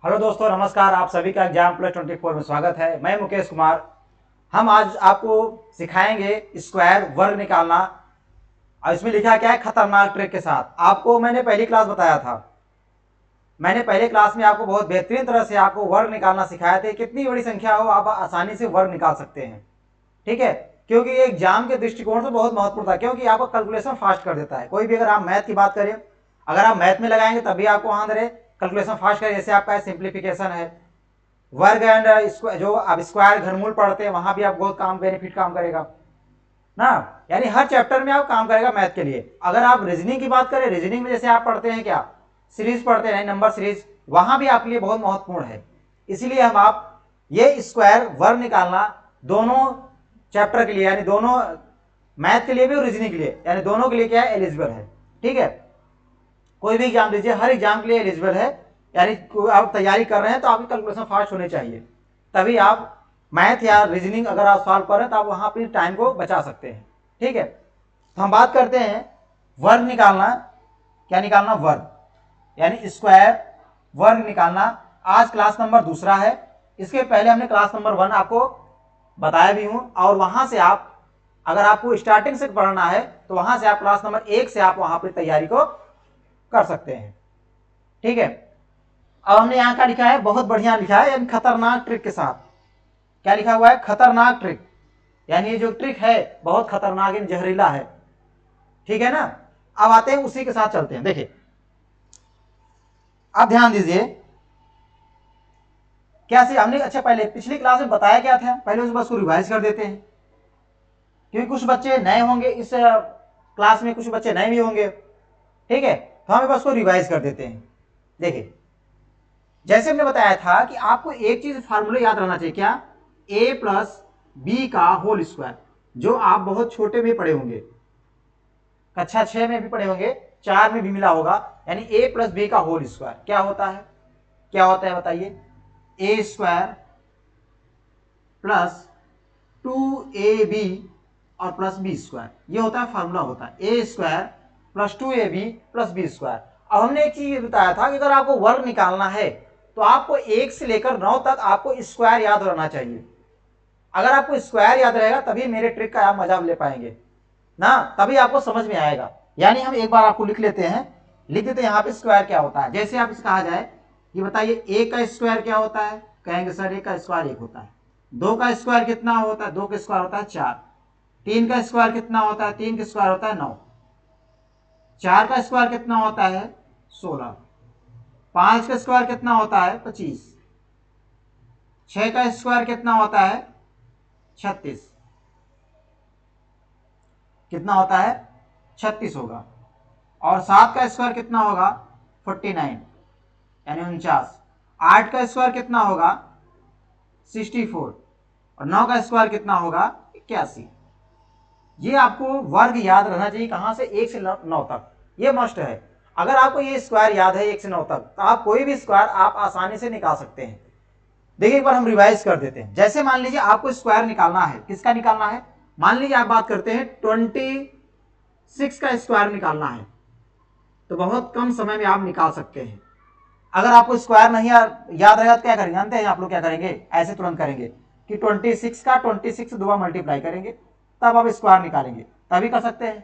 Hello दोस्तों, नमस्कार। आप सभी का एग्जाम+24 में स्वागत है। मैं मुकेश कुमार। हम आज आपको सिखाएंगे स्क्वायर वर्ग निकालना। और इसमें लिखा क्या है, खतरनाक ट्रिक के साथ। आपको मैंने पहली क्लास बताया था, मैंने पहले क्लास में आपको बहुत बेहतरीन तरह से आपको वर्ग निकालना सिखाया था। कितनी बड़ी संख्या हो आप आसानी से वर्ग निकाल सकते हैं, ठीक है। क्योंकि ये एग्जाम के दृष्टिकोण से बहुत महत्वपूर्ण था, क्योंकि आपका कैलकुलेशन फास्ट कर देता है। कोई भी, अगर आप मैथ की बात करें, अगर आप मैथ में लगाएंगे तभी आपको वहां दे कैलकुलेशन फास्ट करें। जैसे आपका सिंप्लीफिकेशन है, वर्ग एंड जो आप स्क्वायर घनमूल पढ़ते हैं, वहां भी आप बहुत काम बेनिफिट काम करेगा ना। यानी हर चैप्टर में आप काम करेगा मैथ के लिए। अगर आप रीजनिंग की बात करें, रीजनिंग में जैसे आप पढ़ते हैं क्या, सीरीज पढ़ते हैं, नंबर सीरीज, वहां भी आपके लिए बहुत महत्वपूर्ण है। इसीलिए हम आप ये स्क्वायर वर्ग निकालना दोनों चैप्टर के लिए, यानी दोनों मैथ के लिए भी और रीजनिंग के लिए, यानी दोनों के लिए क्या है, एलिजिबल है, ठीक है। कोई भी एग्जाम दीजिए, हर एग्जाम के लिए एलिजिबल है। यानी आप तैयारी कर रहे हैं तो आपकी कैलकुलेशन फास्ट होनी चाहिए, तभी आप मैथ या रीजनिंग अगर आप सॉल्व कर रहे हैं तो आप वहां अपनी टाइम को बचा सकते हैं, ठीक है। तो हम बात करते हैं वर्ग निकालना। क्या निकालना? वर्ग, यानी स्क्वायर वर्ग निकालना। आज क्लास नंबर दूसरा है। इसके पहले हमने क्लास नंबर 1 आपको बताया भी हूं, और वहां से आप, अगर आपको स्टार्टिंग से पढ़ना है तो वहां से आप क्लास नंबर 1 से आप वहां पर तैयारी को कर सकते हैं, ठीक है। अब हमने यहां का लिखा है, बहुत बढ़िया लिखा है, यानी खतरनाक ट्रिक के साथ। क्या लिखा हुआ है? खतरनाक ट्रिक। यानी ये जो ट्रिक है बहुत खतरनाक, जहरीला है, ठीक है ना। अब आते हैं, उसी के साथ चलते हैं। देखिए, अब ध्यान दीजिए क्या से हमने, अच्छा पहले पिछली क्लास में बताया क्या था, पहले उस बस को रिवाइज कर देते हैं, क्योंकि कुछ बच्चे नए होंगे इस क्लास में, कुछ बच्चे नए भी होंगे, ठीक है। तो हम बस को रिवाइज कर देते हैं। देखिए, जैसे हमने बताया था कि आपको एक चीज फार्मूला याद रहना चाहिए, क्या? a प्लस बी का होल स्क्वायर, जो आप बहुत छोटे में पढ़े होंगे, कक्षा 6 में भी पढ़े होंगे, 4 में भी मिला होगा। यानी a प्लस बी का होल स्क्वायर क्या होता है? क्या होता है बताइए? ए स्क्वायर प्लस 2ab और प्लस बी स्क्वायर, ये होता है फार्मूला, होता है A square plus 2ab plus B square. अब हमने एक चीज बताया था कि अगर आपको वर्ग निकालना है तो आपको 1 से लेकर 9 तक आपको स्क्वायर याद रहना चाहिए। अगर आपको स्क्वायर याद रहेगा तभी मेरे ट्रिक का आप मजा ले पाएंगे ना, तभी आपको समझ में आएगा। यानी हम एक बार आपको लिख लेते हैं, लिख देते हैं यहाँ पे स्क्वायर क्या होता है। जैसे आप इसे कहा जाए, ये बताइए ए का स्क्वायर क्या होता है? कहेंगे सर ए का स्क्वायर 1 होता है। 2 का स्क्वायर कितना होता है? 2 का स्क्वायर होता है 4। 3 का स्क्वायर कितना होता है? 3 का स्क्वायर होता है 9। 4 का स्क्वायर कितना होता है? 16। 5 का स्क्वायर कितना होता है? 25। 6 का स्क्वायर कितना होता है? 36। कितना होता है? 36 होगा। और 7 का स्क्वायर कितना होगा? 49, यानी 49। 8 का स्क्वायर कितना होगा? 64। और 9 का स्क्वायर कितना होगा? 81। ये आपको वर्ग याद रहना चाहिए, कहां से? 1 से 9 तक, ये मस्ट है। अगर आपको ये स्क्वायर याद है 1 से 9 तक, तो आप कोई भी स्क्वायर आप आसानी से निकाल सकते हैं। देखिए, एक बार हम रिवाइज कर देते हैं। जैसे मान लीजिए आपको स्क्वायर निकालना है, किसका निकालना है? मान लीजिए आप बात करते हैं 26 का स्क्वायर निकालना है, तो बहुत कम समय में आप निकाल सकते हैं। अगर आपको स्क्वायर नहीं याद रहेगा तो क्या करेंगे? जानते हैं आप लोग क्या करेंगे? ऐसे तुरंत करेंगे कि 26 का 26 दो मल्टीप्लाई करेंगे, तब आप स्क्वायर निकालेंगे, तभी कर सकते हैं।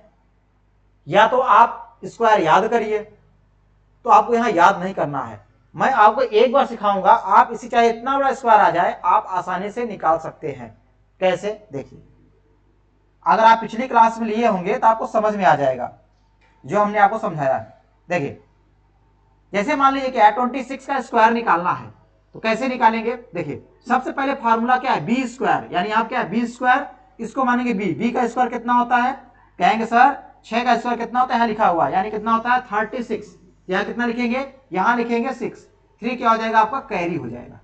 या तो आप स्क्वायर याद करिए, तो आपको यहां याद नहीं करना है, मैं आपको एक बार सिखाऊंगा, आप इसी चाहे इतना बड़ा स्क्वायर आ जाए आप आसानी से निकाल सकते हैं। कैसे? देखिए, अगर आप पिछली क्लास में लिए होंगे तो आपको समझ में आ जाएगा जो हमने आपको समझाया है। देखिए, जैसे मान लीजिए क्या है, 26 का स्क्वायर निकालना है, तो कैसे निकालेंगे? देखिए, सबसे पहले फार्मूला क्या है? B square. यानी आप क्या है? बी स्क्वायर, इसको मानेंगे बी। बी का स्क्वायर कितना होता है? कहेंगे सर 6 का स्क्वायर कितना होता है? यहाँ लिखा हुआ है, यानी कितना होता है? 36। यहाँ कितना लिखेंगे? यहाँ लिखेंगे 6। 3 क्या हो जाएगा आपका? कैरी हो जाएगा।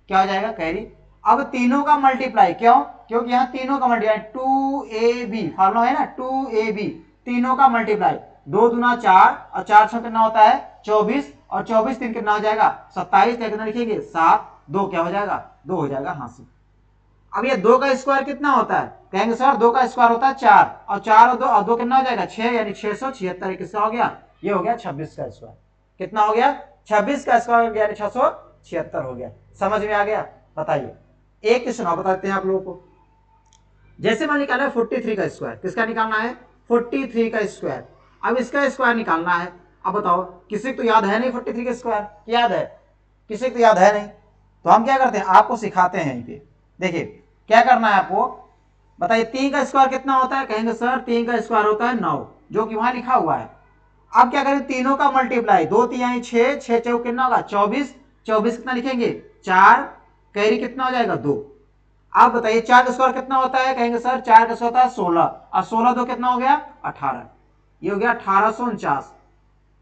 क्या हो जाएगा? कैरी। अब तीनों का मल्टीप्लाई, क्यों? क्योंकि यहाँ तीनों का मल्टीप्लाई 2ab, फार्मूला है ना 2ab, तीनों का मल्टीप्लाई। 2 दूना 4 और 4 6 कितना होता है? 24। और 24 3 कितना हो जाएगा? 27। कितना लिखेंगे? 7। 2 क्या हो जाएगा? 2 हो जाएगा, हाँ से। अब ये 2 का स्क्वायर कितना होता है? कहेंगे सर 2 का स्क्वायर होता है 4, और 4 और 2 कितना हो जाएगा? 6, यानी 676। किसका हो गया? ये हो गया 26 का स्क्वायर। कितना हो गया? 26 का स्क्वायर, यानी 76 हो गया। समझ में आ गया? बताइए एक क्वेश्चन और बताते हैं आप लोगों को। जैसे मैं निकाला है 43 का स्क्वायर, किसका निकालना है? 43 का स्क्वायर। अब इसका स्क्वायर निकालना है। अब बताओ किसी को तो याद है नहीं 43 का स्क्वायर, याद है? किसी को तो याद है नहीं, तो हम क्या करते हैं आपको सिखाते हैं यहीं पे। देखिए क्या करना है आपको, बताइए 3 का स्क्वायर कितना होता है? कहेंगे सर 3 का स्क्वायर होता है 9, जो कि वहां लिखा हुआ है। अब क्या करें, तीनों का मल्टीप्लाई, 2 3 6, 6 चौक कितना होगा? 24, 24 कितना लिखेंगे? 4, कैरी कितना हो जाएगा? 2। आप बताइए 4 का स्क्वायर कितना होता है? कहेंगे सर 4 का स्क्वायर होता है 16, और 16 2 कितना हो गया? 18। ये हो गया 1849।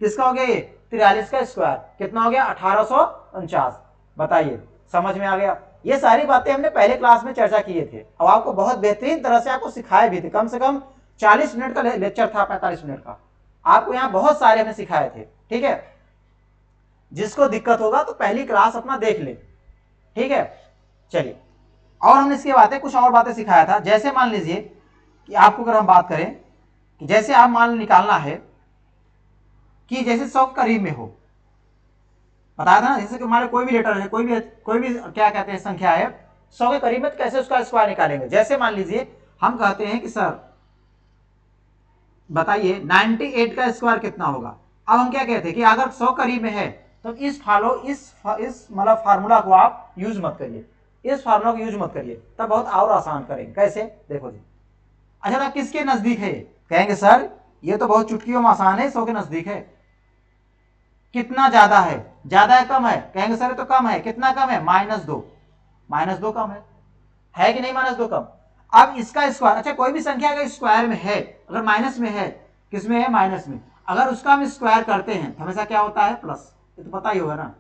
किसका हो गया ये? 43 का स्क्वायर कितना हो गया? 1849। बताइए समझ में आ गया? ये सारी बातें हमने पहले क्लास में चर्चा किए थे और आपको बहुत बेहतरीन तरह से आपको सिखाए भी थे। कम से कम 40 मिनट का लेक्चर था, 45 मिनट का। आपको यहाँ बहुत सारे हमने सिखाए थे। ठीक है, जिसको दिक्कत होगा तो पहली क्लास अपना देख ले। ठीक है, चलिए और हमने इसके बातें कुछ और बातें सिखाया था। जैसे मान लीजिए कि आपको अगर हम बात करें कि जैसे आप मान निकालना है कि जैसे 100 करीब में हो, बताया था ना, जैसे कि हमारे कोई भी लेटर है, कोई भी क्या कहते हैं संख्या है 100 के करीब में, तो कैसे उसका स्क्वायर निकालेंगे। जैसे मान लीजिए हम कहते हैं कि सर बताइए 98 का स्क्वायर कितना होगा। अब हम क्या कहते हैं कि अगर 100 करीब में है तो इस मतलब फार्मूला को आप यूज मत करिए, इस फार्मूला को यूज मत करिए, तब बहुत और आसान करेंगे। कैसे? देखो जी, अच्छा तो किसके नजदीक है? कहेंगे सर ये तो बहुत चुटकियों में आसान है, 100 के नजदीक है। कितना ज्यादा है? ज्यादा है कम है? कहेंगे सर तो कम है। कितना कम है? -2, -2 कम है कि नहीं? -2 कम। अब इसका स्क्वायर, अच्छा कोई भी संख्या अगर स्क्वायर में है, अगर माइनस में है, किसमें है? माइनस में, अगर उसका हम स्क्वायर करते हैं तो हमेशा क्या होता है? प्लस। ये तो पता ही होगा ना,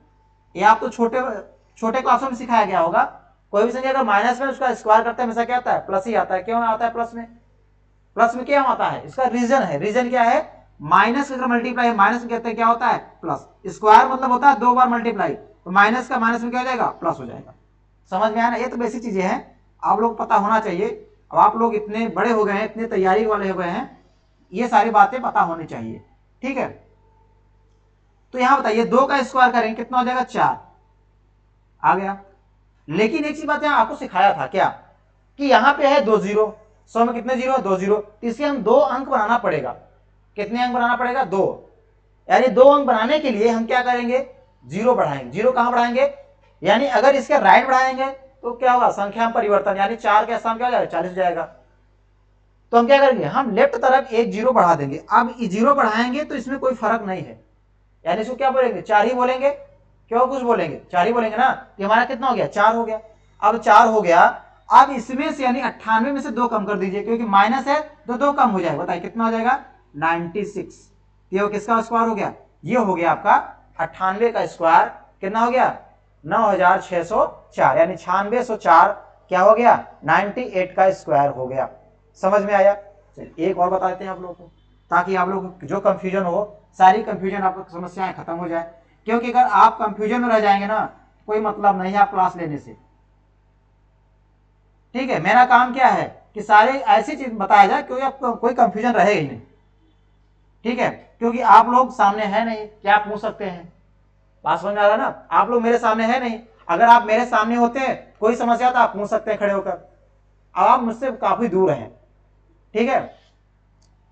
ये आप तो छोटे क्लासों में सिखाया गया होगा। कोई भी संख्या अगर माइनस में उसका स्क्वायर करते हैं हमेशा क्या आता है? प्लस ही आता है। क्यों आता है प्लस में? प्लस में क्या आता है? इसका रीजन है। रीजन क्या है? माइनस अगर मल्टीप्लाई माइनस में कहते हैं क्या होता है? प्लस। स्क्वायर मतलब होता है 2 बार मल्टीप्लाई, तो माइनस का माइनस में क्या हो जाएगा? प्लस हो जाएगा। समझ में आया ना? ये तो बेसिक चीजें हैं, आप लोग पता होना चाहिए। अब आप लोग इतने बड़े हो गए हैं, इतने तैयारी वाले हो गए हैं, ये सारी बातें पता होनी चाहिए। ठीक है, तो यहां बताइए 2 का स्क्वायर करेंगे कितना हो जाएगा? 4 आ गया। लेकिन एक चीज बात यहां आपको सिखाया था क्या, कि यहां पे है 2 जीरो, 100 में कितने जीरो? 2 जीरो, तो इसके हम 2 अंक बनाना पड़ेगा। कितने अंक बनाना पड़ेगा? 2। यानी 2 अंक बनाने के लिए हम क्या करेंगे? 0 बढ़ाएंगे। 0 कहां बढ़ाएंगे? यानी अगर इसके राइट बढ़ाएंगे तो क्या होगा? संख्या में परिवर्तन, यानी 4 के स्थान क्या हो जाएगा? 40 हो जाएगा। तो हम क्या करेंगे? हम लेफ्ट तरफ एक 0 बढ़ा देंगे। अब 0 बढ़ाएंगे तो इसमें कोई फर्क नहीं है, यानी इसको क्या बोलेंगे? 4 ही बोलेंगे। क्यों कुछ बोलेंगे? 4 ही बोलेंगे ना। तो हमारा कितना हो गया? 4 हो गया। अब 4 हो गया, अब इसमें से यानी 98 में से 2 कम कर दीजिए, क्योंकि माइनस है तो 2 कम हो जाएगा। बताइए कितना हो जाएगा? 96। ये किसका स्क्वायर हो गया? ये हो गया आपका 98 का स्क्वायर। कितना हो गया? 9604, यानी 9604 क्या हो गया? 98 का स्क्वायर हो गया। समझ में आया? चलिए एक और बता देते हैं आप लोगों को, ताकि आप लोग जो कंफ्यूजन हो, सारी कंफ्यूजन आपको समस्याएं खत्म हो जाए। क्योंकि अगर आप कंफ्यूजन में रह जाएंगे ना, कोई मतलब नहीं है आप क्लास लेने से। ठीक है, मेरा काम क्या है कि सारे ऐसी चीज बताया जाए क्योंकि आपको कोई कंफ्यूजन रहेगा ही नहीं। ठीक है, क्योंकि आप लोग सामने है नहीं, क्या पूछ सकते हैं? बात समझ में आ रहा है ना? आप लोग मेरे सामने है नहीं, अगर आप मेरे सामने होते हैं कोई समस्या तो आप पूछ सकते हैं खड़े होकर। अब आप मुझसे काफी दूर हैं, ठीक है,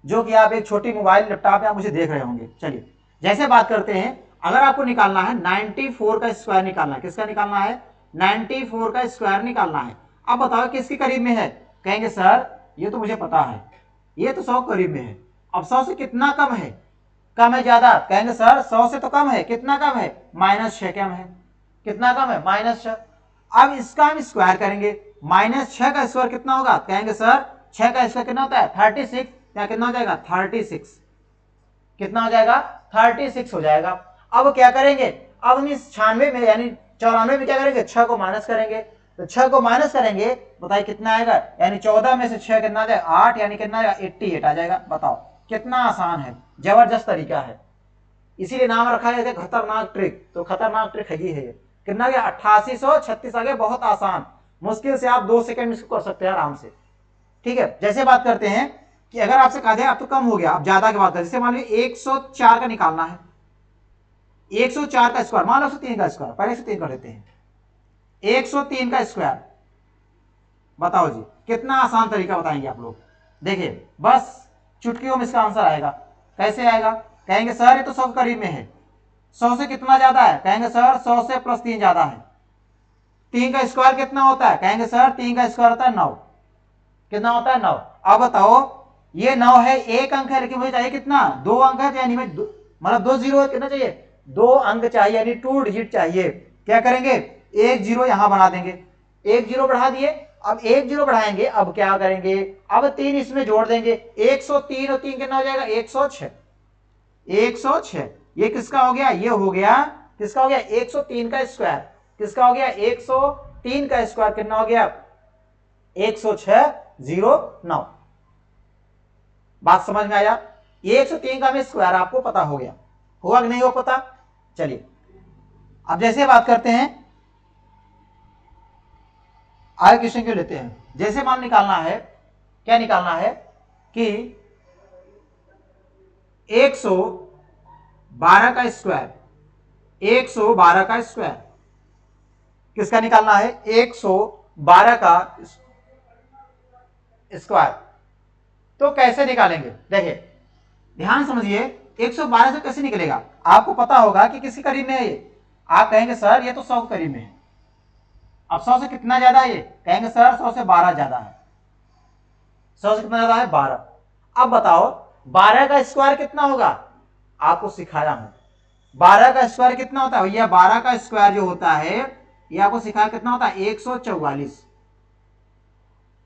जो कि आप एक छोटी मोबाइल लैपटॉप में आप मुझे देख रहे होंगे। चलिए जैसे बात करते हैं, अगर आपको निकालना है 94 का स्क्वायर निकालना है। किसका निकालना है? 94 का स्क्वायर निकालना है। अब बताओ किसके करीब में है? कहेंगे सर ये तो मुझे पता है, ये तो 100 करीब में है। अब 100 से कितना कम है? कम है ज्यादा? कहेंगे सर 100 से तो कम है। कितना कम है? -6 कम है। कितना कम है? -6। अब इसका हम स्क्वायर करेंगे। -6 का स्क्वायर कितना होगा? कहेंगे सर 6 का स्क्वायर कितना होता है? 36। या कितना हो जाएगा? 36। कितना हो जाएगा? 36 हो जाएगा। अब क्या करेंगे? अब हम इस 96 में यानी 94 में क्या करेंगे? 6 को माइनस करेंगे। तो 6 को माइनस करेंगे, बताइए कितना आएगा? यानी 14 में से 6 कितना आ जाएगा? 8, यानी कितना आएगा? 88 आ जाएगा। बताओ कितना आसान है, जबरदस्त तरीका है। इसीलिए नाम रखा है खतरनाक ट्रिक। तो खतरनाक ट्रिक है ये। कितना गया? 8836 आ गया। बहुत आसान, मुश्किल से आप 2 सेकंड में इसको कर सकते हैं आराम से। ठीक है, जैसे बात करते हैं कि अगर आपसे कहा जाए अब तो कम हो गया, अब ज्यादा की बात करें, जैसे मान लीजिए 104 का निकालना है। 104 का स्क्वायर, मान लो 103 का स्क्वायर, पहले 103 कर देते हैं। 103 का स्क्वायर, बताओ जी, कितना आसान तरीका बताएंगे आप लोग। देखिए बस चुटकियों में इसका आंसर आएगा। कैसे आएगा? कहेंगे सर ये तो 100 करीब में है, 100 से कितना ज्यादा है? कहेंगे सर 100 से प्लस 3 ज्यादा है। 3 का स्क्वायर कितना होता है? कहेंगे सर 3 का स्क्वायर होता है 9। कितना होता है? 9। अब बताओ ये 9 है, एक अंक है, लेकिन मुझे चाहिए कितना? 2 अंक है, यानी मतलब 2 जीरो कितना चाहिए? 2 अंक चाहिए, यानी 2 डिजिट चाहिए। क्या करेंगे? एक जीरो यहां बना देंगे, एक जीरो बढ़ा दिए। अब एक जीरो बढ़ाएंगे, अब क्या करेंगे? अब 3 इसमें जोड़ देंगे, 103 और 3 कितना हो जाएगा? 106। 106 ये किसका हो गया? ये हो गया किसका हो गया? 103 का स्क्वायर। किसका हो गया? 103 का स्क्वायर कितना हो गया? 10609। बात समझ में आया? 103 का हमें स्क्वायर आपको पता हो गया, होगा कि नहीं हो पता? चलिए अब जैसे बात करते हैं, आगे क्वेश्चन क्यों लेते हैं। जैसे मान निकालना है, क्या निकालना है कि 112 का स्क्वायर, 112 का स्क्वायर किसका निकालना है? 112 का स्क्वायर। तो कैसे निकालेंगे? देखिए ध्यान समझिए, 112 से कैसे निकलेगा? आपको पता होगा कि किसी करीब में है ये। आप कहेंगे सर ये तो 100 करीब में है। अब 100 से कितना ज्यादा है ये? कहेंगे सर 100 से 12 ज्यादा है। 100 से कितना ज्यादा है? 12। अब बताओ 12 का स्क्वायर कितना होगा? आपको सिखाया हूं 12 का स्क्वायर कितना होता है भैया। 12 का स्क्वायर जो होता है ये आपको सिखाया कितना होता है? 144।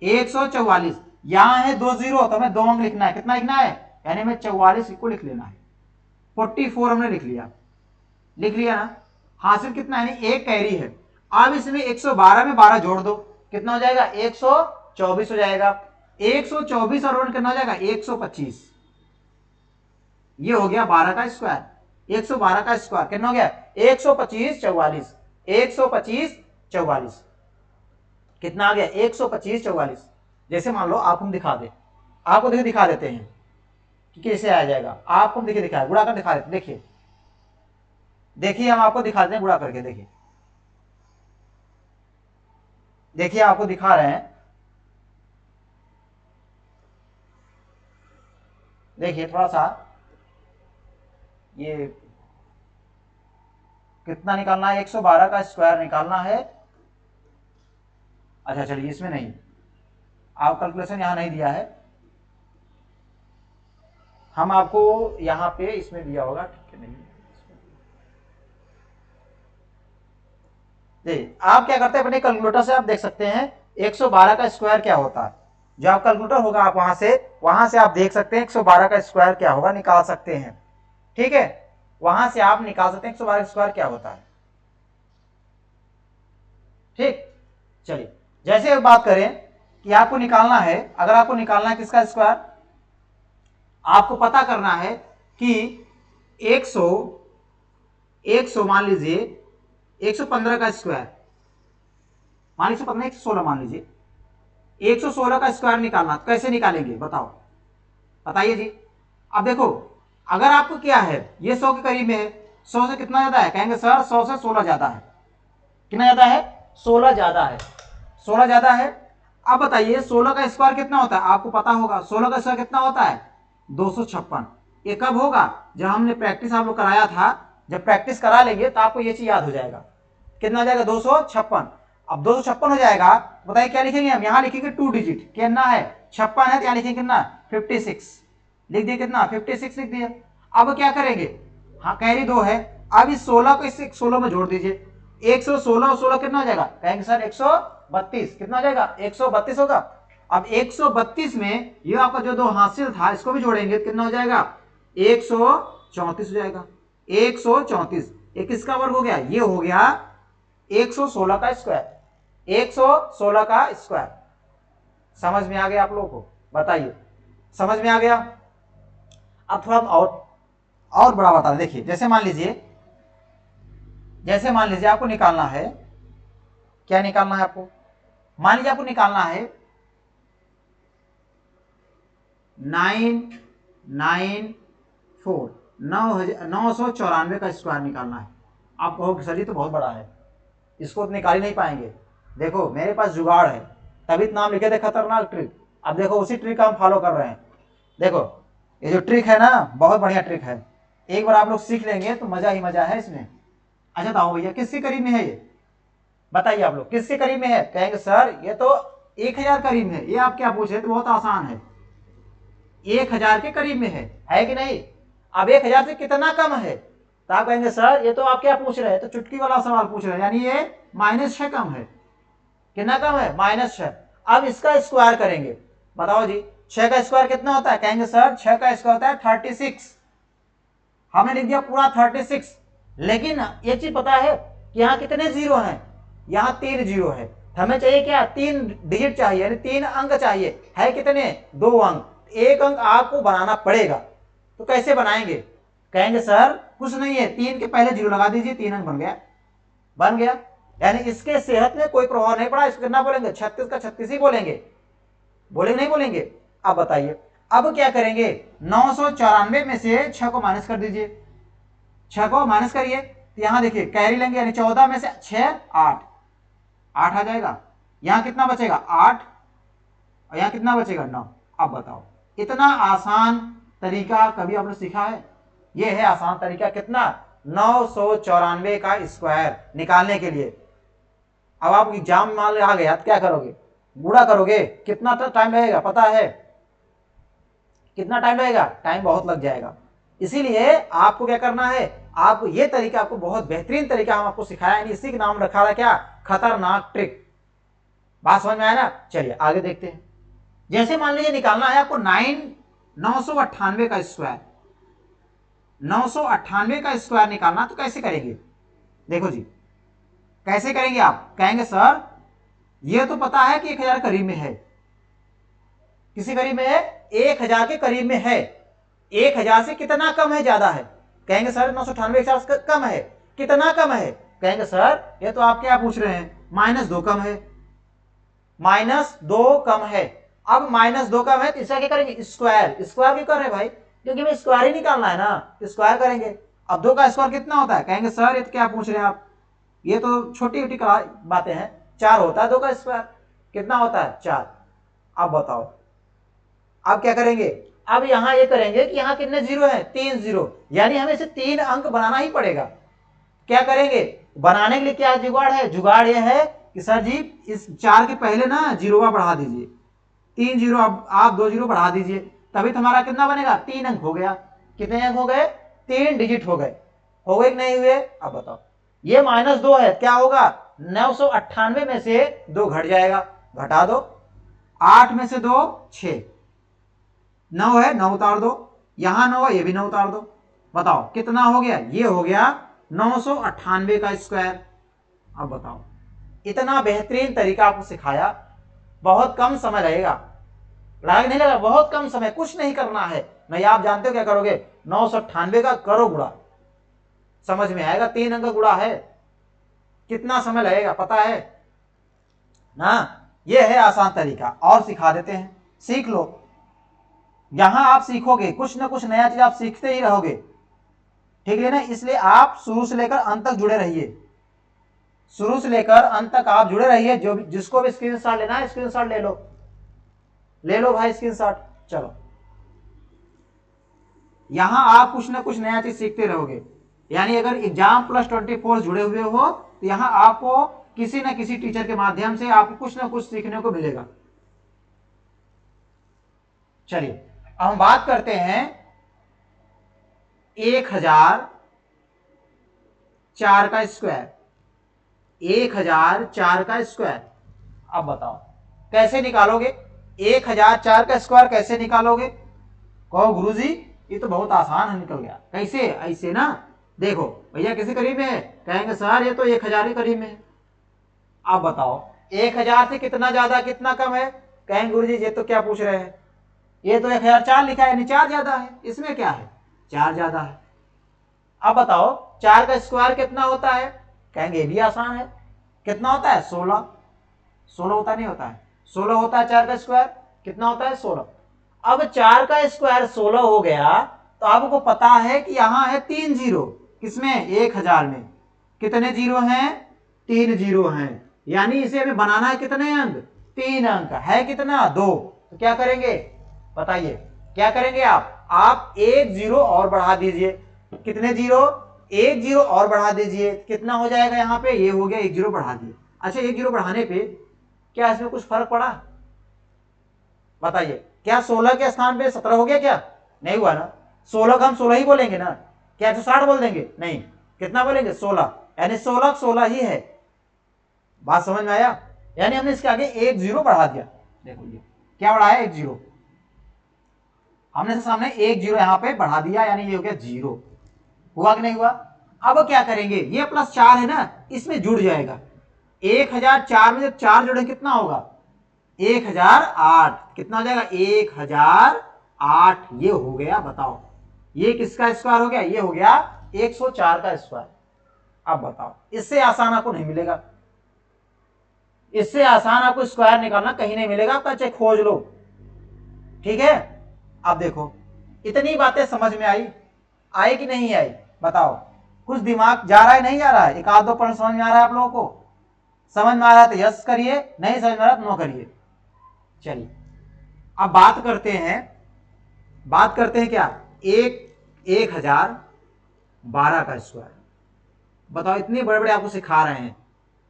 144 यहां है 2 जीरो, तो हमें 2 अंक लिखना है। कितना लिखना है? यानी हमें 44 को लिख लेना है। 44 हमने लिख लिया, लिख लिया ना। हासिल कितना है? यानी एक कैरी है। अब इसमें 112 में 12 जोड़ दो, कितना हो जाएगा? 124 हो जाएगा। 124 और 1 कितना हो जाएगा? 125। ये हो गया 12 का स्क्वायर। 112 का स्क्वायर कितना हो गया? 125 44। 125 44 कितना आ गया? 125 44। जैसे मान लो आप हम दिखा दे, आपको देखिए दिखा देते हैं कि कैसे आ जाएगा। आपको देखिए दिखा, गुणा कर दिखा देते। देखिए देखिए हम आपको दिखा देते हैं गुणा करके। देखिए देखिए आपको दिखा रहे हैं, देखिए थोड़ा सा ये कितना निकालना है? 112 का स्क्वायर निकालना है। अच्छा चलिए इसमें नहीं, आप कैलकुलेशन यहां नहीं दिया है, हम आपको यहां पे इसमें दिया होगा। ठीक है, नहीं देखिए आप क्या करते हैं, अपने कैलकुलेटर से आप देख सकते हैं 112 का स्क्वायर क्या होता है। जो आप कैलकुलेटर होगा आप वहां से आप देख सकते हैं 112 का स्क्वायर क्या होगा, निकाल सकते हैं। ठीक है, वहां से आप निकाल सकते हैं 112 का स्क्वायर क्या होता है। ठीक, चलिए जैसे बात करें कि आपको निकालना है, अगर आपको निकालना है किसका स्क्वायर, आपको पता करना है कि 100 मान लीजिए 115 का स्क्वायर, मान लीजिए 115 116 मान लीजिए, 116 का स्क्वायर निकालना, तो कैसे निकालेंगे बताओ, बताइए जी। अब देखो अगर आपको क्या है, ये 100 के करीब में है, 100 से कितना ज्यादा है? कहेंगे सर 100 से 16 ज्यादा है। कितना ज्यादा है? 16 ज्यादा है। 16 ज्यादा है। अब बताइए 16 का स्क्वायर कितना होता है? आपको पता होगा 16 का स्क्वायर कितना होता है? 256। ये कब होगा? जब हमने प्रैक्टिस आप लोग कराया था। जब प्रैक्टिस करा लेंगे तो आपको ये चीज याद हो जाएगा। कितना हो जाएगा? 256। अब 256 हो जाएगा, बताइए क्या लिखेंगे हम? यहां लिखेंगे 2 डिजिट, कितना है? 56 है, तो यहां लिखेंगे कितना? 56 लिख दिए। कितना? 56 लिख दिए। अब क्या करेंगे? हाँ कैरी 2 है। अब इस 16 को इस 16 में जोड़ दीजिए, 116 और 16 कितना हो जाएगा? कहेंगे सर 132। कितना हो जाएगा? 132 होगा। अब 132 में ये आपका जो 2 हासिल था इसको भी जोड़ेंगे तो कितना हो जाएगा? 134 हो जाएगा। 134 ये किसका वर्ग हो गया? ये हो गया 116 का स्क्वायर। 116 का स्क्वायर। समझ में आ गया आप लोगों को? बताइए, समझ में आ गया? अब थोड़ा और बड़ा बता दें। देखिए जैसे मान लीजिए आपको निकालना है, क्या निकालना है आपको? मान लीजिए आपको निकालना है 994। 994 का स्क्वायर निकालना है। आप कहोगे सर जी तो बहुत बड़ा है, इसको तो निकाल ही नहीं पाएंगे। देखो मेरे पास जुगाड़ है, तभी तो नाम लिखे थे खतरनाक ट्रिक। अब देखो उसी ट्रिक का हम फॉलो कर रहे हैं। देखो ये जो ट्रिक है ना, बहुत बढ़िया ट्रिक है, एक बार आप लोग सीख लेंगे तो मजा ही मजा है इसमें। अच्छा बताओ भैया किसके करीब में है ये, बताइए आप लोग किसके करीब में है। कहेंगे सर ये तो 1000 करीब में है। ये आप क्या पूछ रहे, तो बहुत आसान है, 1000 के करीब में है कि नहीं। अब 1000 से कितना कम है, तो आप कहेंगे सर ये तो आप क्या पूछ रहे हैं, तो चुटकी वाला सवाल पूछ रहे हैं, यानी ये -6 कम है। कितना कम है, -6। अब इसका स्क्वायर करेंगे, बताओ जी 6 का स्क्वायर कितना होता है। कहेंगे सर 6 का स्क्वायर होता है 36। हमने लिख दिया पूरा 36। लेकिन एक चीज पता है कि यहाँ कितने जीरो हैं, यहाँ 3 जीरो है। हमें चाहिए क्या, 3 डिजिट चाहिए, यानी 3 अंक चाहिए। है कितने, 2 अंक। एक अंक आपको बनाना पड़ेगा, तो कैसे बनाएंगे। कहेंगे सर कुछ नहीं है, 3 के पहले जीरो लगा दीजिए, 3 अंक बन गया, बन गया। यानी इसके सेहत में कोई प्रभाव नहीं पड़ा। इसको कितना बोलेंगे, 36 का 36 ही बोलेंगे, बोलेंगे नहीं बोलेंगे। अब बताइए अब क्या करेंगे, 994 में से 6 को माइनस कर दीजिए, 6 को माइनस करिए, तो यहां देखिए कैरी लेंगे, यानी 14 में से 6 8 आ जाएगा। यहां कितना बचेगा 8, और यहां कितना बचेगा 9। अब बताओ इतना आसान तरीका कभी आपने सीखा है। यह है आसान तरीका, कितना, 994 का स्क्वायर निकालने के लिए। अब आप एग्जाम मान लो आ गया तो क्या करोगे, गुणा करोगे, कितना टाइम लगेगा पता है, कितना टाइम लगेगा, टाइम बहुत लग जाएगा। इसीलिए आपको क्या करना है, आप ये तरीका, आपको बहुत बेहतरीन तरीका हम आपको सिखाया, इसी का नाम रखा था क्या, खतरनाक ट्रिक। बात समझ में आया ना। चलिए आगे देखते हैं। जैसे मान लीजिए निकालना है आपको 998 का स्क्वायर, 998 का स्क्वायर निकालना, तो कैसे करेंगे, देखो जी कैसे करेंगे। आप कहेंगे सर ये तो पता है कि 1000 करीब में है, किसी करीब में है, 1000 के करीब में है। 1000 से कितना कम है, ज्यादा है। कहेंगे सर 998 से कम है, कितना कम है। कहेंगे सर ये तो आप क्या पूछ रहे हैं, -2 कम है, -2 कम है। अब -2 कम है तो इसका क्या करेंगे, स्क्वायर। स्क्वायर क्यों कर रहे हैं भाई, क्योंकि हमें स्क्वायर ही निकालना है ना, स्क्वायर करेंगे। अब 2 का स्क्वायर कितना होता है। कहेंगे सर ये तो क्या पूछ रहे हैं आप, ये तो छोटी छोटी बातें हैं, 4 होता है 2 का स्क्वायर, कितना होता है 4। अब बताओ अब क्या करेंगे, अब यहां ये करेंगे कि यहां कितने जीरो है, 3 जीरो, यानी हमें इसे 3 अंक बनाना ही पड़ेगा। क्या करेंगे, बनाने के लिए क्या जुगाड़ है, जुगाड़ ये है कि सर जी इस 4 के पहले ना जीरोवा बढ़ा दीजिए, 3 जीरो, अब आप 2 जीरो बढ़ा दीजिए, तभी तो हमारा कितना बनेगा, 3 अंक हो गया। कितने अंक हो गए, 3 डिजिट हो गए कि नहीं हुए। अब बताओ ये -2 है, क्या होगा, 998 में से 2 घट जाएगा, घटा दो, 8 में से 2 6, 9 है 9 उतार दो, यहां 9 है ये भी 9 उतार दो। बताओ कितना हो गया, ये हो गया 998 का स्क्वायर। अब बताओ इतना बेहतरीन तरीका आपको सिखाया, बहुत कम समय लगेगा, नहीं लगा, बहुत कम समय, कुछ नहीं करना है। नहीं आप जानते हो क्या करोगे, 998 का करो गुणा, समझ में आएगा, 3 अंक का गुणा है, कितना समय लगेगा पता है ना। ये है आसान तरीका, और सिखा देते हैं, सीख लो। यहां आप सीखोगे कुछ ना कुछ नया चीज, आप सीखते ही रहोगे, ठीक है ना। इसलिए आप शुरू से लेकर अंत तक जुड़े रहिए, शुरू से लेकर अंत तक आप जुड़े रहिए। जो जिसको भी स्क्रीनशॉट लेना है स्क्रीनशॉट ले लो, ले लो भाई स्क्रीनशॉट। चलो यहां आप कुछ ना कुछ नया चीज सीखते रहोगे, यानी अगर एग्जाम +24 जुड़े हुए हो तो यहां आपको किसी न किसी टीचर के माध्यम से आपको कुछ ना कुछ सीखने को मिलेगा। चलिए अब हम बात करते हैं 1004 का स्क्वायर, 1004 का स्क्वायर। अब बताओ कैसे निकालोगे, 1004 का स्क्वायर कैसे निकालोगे। कहो गुरुजी ये तो बहुत आसान निकल गया, कैसे, ऐसे ना, देखो भैया किसी करीब में है, कहेंगे सर ये तो 1000 के करीब में है। अब बताओ 1000 से कितना ज्यादा कितना कम है। कहेंगे गुरुजी ये तो क्या पूछ रहे हैं, ये तो 1004 लिखा है, 4 ज्यादा है, इसमें क्या है, 4 ज्यादा है। अब बताओ 4 का स्क्वायर कितना होता है। कहेंगे ये भी आसान है, कितना होता है, 16। 16 होता नहीं होता है, 16 होता है 4 का स्क्वायर, कितना होता है 16। अब 4 का स्क्वायर 16 हो गया तो आपको पता है कि यहां है 3 जीरो, किसमें 1000 में कितने जीरो हैं 3 जीरो हैं, यानी इसे हमें बनाना है कितने अंक 3 अंक है, कितना 2। तो क्या करेंगे बताइए, क्या करेंगे आप 1 जीरो और बढ़ा दीजिए, कितने जीरो 1 जीरो और बढ़ा दीजिए, कितना हो जाएगा यहाँ पे, ये हो गया 1 जीरो बढ़ा दिए। अच्छा 1 जीरो बढ़ाने पे क्या इसमें कुछ फर्क पड़ा बताइए, क्या 16 के स्थान पे 17 हो गया, क्या नहीं हुआ ना, 16 का हम 16 ही बोलेंगे ना, क्या 160 बोल देंगे, नहीं, कितना बोलेंगे 16, यानी 16 16 ही है। बात समझ में आया, यानी हमने इसके आगे 1 जीरो बढ़ा दिया, देखो ये क्या बढ़ाया 1 जीरो, हमने सामने 1 जीरो यहां पे बढ़ा दिया, यानी ये हो गया जीरो, हुआ कि नहीं हुआ। अब क्या करेंगे, ये प्लस 4 है ना, इसमें जुड़ जाएगा, 1004 में जब 4 जुड़े कितना होगा 1008, कितना हो जाएगा 1008, ये हो गया, बताओ ये किसका स्क्वायर हो गया, ये हो गया 104 का स्क्वायर। अब बताओ इससे आसान आपको नहीं मिलेगा, इससे आसान आपको स्क्वायर निकालना कहीं नहीं मिलेगा, आपका चाहे खोज लो, ठीक है। अब देखो इतनी बातें समझ में आई कि नहीं आई बताओ, कुछ दिमाग जा रहा है नहीं जा रहा है, एक आध दो पॉइंट समझ में आ रहा है आप लोगों को, समझ में आ रहा है तो यस करिए, नहीं समझ में आ रहा तो नो करिए। चलिए अब बात करते हैं क्या 1012 का स्क्वायर, बताओ इतने बड़े बड़े आपको सिखा रहे हैं,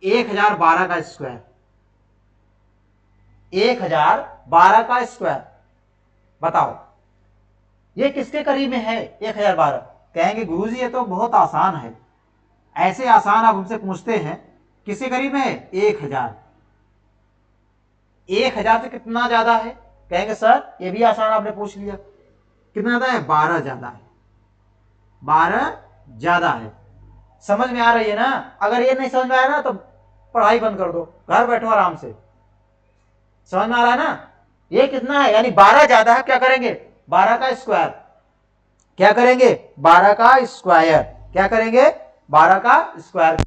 1012 का स्क्वायर, 1012 का स्क्वायर, बताओ ये किसके करीब में है 1012, कहेंगे गुरुजी ये तो बहुत आसान है, ऐसे आसान आप हमसे पूछते हैं, किसके करीब में है 1000, 1000 से कितना ज्यादा है, कहेंगे सर ये भी आसान आपने पूछ लिया, कितना ज्यादा है 12 ज्यादा है, 12 ज्यादा है, समझ में आ रही है ना। अगर ये नहीं समझ में आया ना तो पढ़ाई बंद कर दो, घर बैठो आराम से, समझ में आ रहा है ना, ये कितना है यानी 12 ज्यादा है, क्या करेंगे 12 का स्क्वायर, क्या करेंगे 12 का स्क्वायर, क्या करेंगे 12 का स्क्वायर।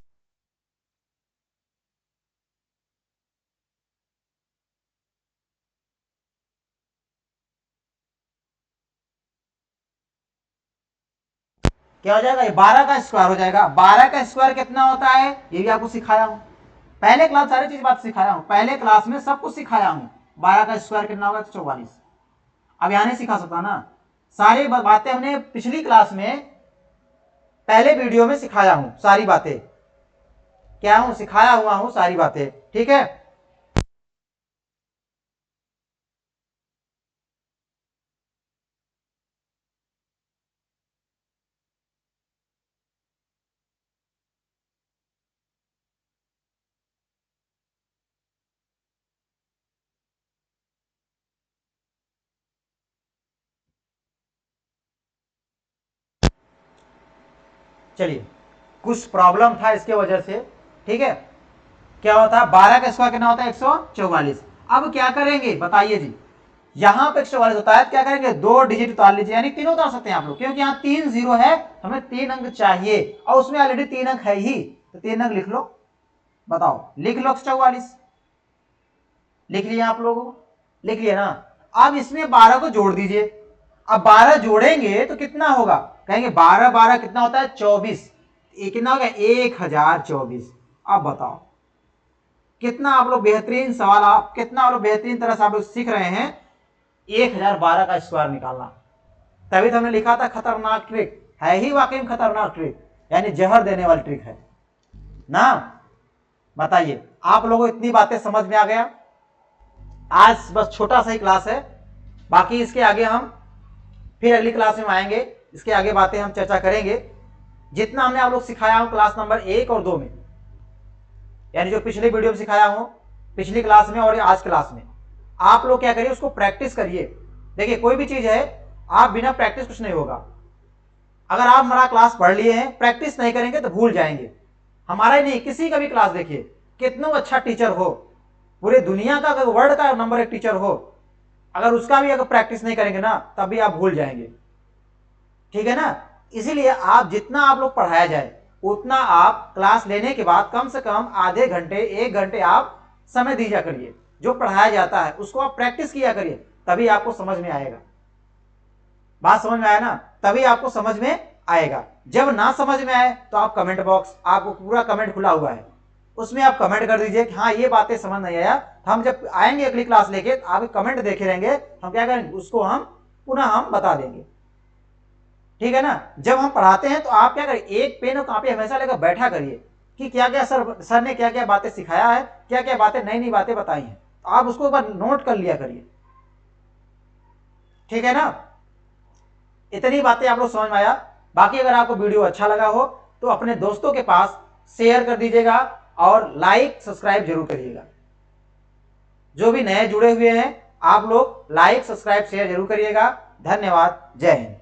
क्या हो जाएगा, ये 12 का स्क्वायर हो जाएगा, 12 का स्क्वायर कितना होता है ये भी आपको सिखाया हूं, पहले क्लास सारी चीज बात सिखाया हूं, पहले क्लास में सब कुछ सिखाया हूं, 12 का स्क्वायर कितना होगा 144, अब यहां नहीं सिखा सकता ना, सारी बातें हमने पिछली क्लास में पहले वीडियो में सिखाया हूं, सारी बातें क्या हूं सिखाया हुआ हूं सारी बातें, ठीक है। चलिए कुछ प्रॉब्लम था इसके वजह से, ठीक है, क्या होता है 12 का स्क्वायर कितना होता है 144, अब क्या करेंगे बताइए जी, यहां पे 144 होता है, क्या करेंगे 2 डिजिट उतार लीजिए, यानी तीनों उतार सकते हैं आप लोग, क्योंकि यहाँ 3 जीरो है, हमें 3 अंक चाहिए और उसमें ऑलरेडी 3 अंक है ही, तो 3 अंक लिख लो, बताओ लिख लो 144, लिख लिया आप लोगों को, लिख लिया ना। अब इसमें 12 को जोड़ दीजिए, अब 12 जोड़ेंगे तो कितना होगा, कहेंगे 12 12 कितना होता है 24, कितना होगा 1024। अब बताओ कितना आप लोग बेहतरीन सवाल, आप कितना आप लोग बेहतरीन तरह से आप लोग सीख रहे हैं 1012 का स्क्वायर निकालना, तभी तो हमने लिखा था खतरनाक ट्रिक, है ही वाकई में खतरनाक ट्रिक, यानी जहर देने वाली ट्रिक है ना। बताइए आप लोगों को इतनी बातें समझ में आ गया, आज बस छोटा सा ही क्लास है, बाकी इसके आगे हम फिर अगली क्लास में आएंगे, इसके आगे बातें हम चर्चा करेंगे, जितना हमने आप लोग सिखाया हूं क्लास नंबर 1 और 2 में, यानी जो पिछले वीडियो में सिखाया हूं पिछली क्लास में और आज क्लास में, आप लोग क्या करिए उसको प्रैक्टिस करिए। देखिए कोई भी चीज है आप बिना प्रैक्टिस कुछ नहीं होगा, अगर आप हमारा क्लास पढ़ लिए हैं प्रैक्टिस नहीं करेंगे तो भूल जाएंगे, हमारा ही नहीं किसी का भी क्लास देखिए, कितना अच्छा टीचर हो, पूरे दुनिया का अगर वर्ल्ड का नंबर 1 टीचर हो, अगर उसका भी अगर प्रैक्टिस नहीं करेंगे ना तब भी आप भूल जाएंगे, ठीक है ना। इसीलिए आप जितना आप लोग पढ़ाया जाए उतना आप क्लास लेने के बाद कम से कम आधे घंटे 1 घंटे आप समय दीजिए करिए, जो पढ़ाया जाता है उसको आप प्रैक्टिस किया करिए, तभी आपको समझ में आएगा। बात समझ में आया ना। तभी आपको समझ में आएगा। जब ना समझ में आए तो आप कमेंट बॉक्स, आपको पूरा कमेंट खुला हुआ है, उसमें आप कमेंट कर दीजिए कि हाँ ये बातें समझ नहीं आया। हम जब आएंगे अगली क्लास लेके तो आप कमेंट देखे रहेंगे, हम क्या करेंगे उसको हम पुनः हम बता देंगे, ठीक है ना। जब हम पढ़ाते हैं तो आप क्या करें, एक पेन और कॉपी हमेशा लेकर बैठा करिए कि क्या क्या सर ने क्या क्या बातें सिखाया है, क्या क्या बातें नई नई बातें बताई हैं, तो आप उसको एक बार नोट कर लिया करिए, ठीक है ना। इतनी बातें आप लोग समझ में आया। बाकी अगर आपको वीडियो अच्छा लगा हो तो अपने दोस्तों के पास शेयर कर दीजिएगा और लाइक सब्सक्राइब जरूर करिएगा। जो भी नए जुड़े हुए हैं आप लोग लाइक सब्सक्राइब शेयर जरूर करिएगा। धन्यवाद। जय हिंद।